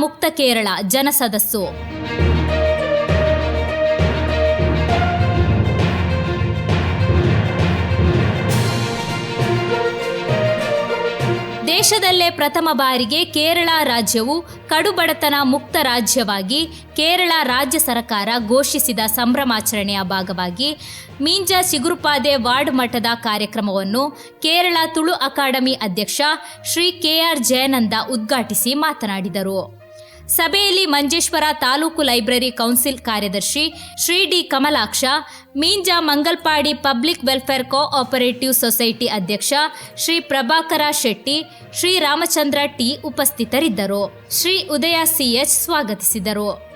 ಮುಕ್ತ ಕೇರಳ ಜನಸದಸ್ಸು. ದೇಶದಲ್ಲೇ ಪ್ರಥಮ ಬಾರಿಗೆ ಕೇರಳ ರಾಜ್ಯವು ಕಡುಬಡತನ ಮುಕ್ತ ರಾಜ್ಯವಾಗಿ ಕೇರಳ ರಾಜ್ಯ ಸರ್ಕಾರ ಘೋಷಿಸಿದ ಸಂಭ್ರಮಾಚರಣೆಯ ಭಾಗವಾಗಿ ಮೀಂಜ ಚಿಗುರುಪಾದೆ ವಾರ್ಡ್ ಮಟ್ಟದ ಕಾರ್ಯಕ್ರಮವನ್ನು ಕೇರಳ ತುಳು ಅಕಾಡೆಮಿ ಅಧ್ಯಕ್ಷ ಶ್ರೀ KR ಜಯನಂದ ಉದ್ಘಾಟಿಸಿ ಮಾತನಾಡಿದರು. ಸಭೆಯಲ್ಲಿ ಮಂಜೇಶ್ವರ ತಾಲೂಕು ಲೈಬ್ರರಿ ಕೌನ್ಸಿಲ್ ಕಾರ್ಯದರ್ಶಿ Shri D Kamalaksha, Meenja Mangalpady public welfare cooperative society ಅಧ್ಯಕ್ಷ ಶ್ರೀ ಪ್ರಭಾಕರ ಶೆಟ್ಟಿ, ಶ್ರೀ ರಾಮಚಂದ್ರ ಟಿ ಉಪಸ್ಥಿತರಿದ್ದರು. ಶ್ರೀ ಉದಯ CH ಸ್ವಾಗತಿಸಿದರು.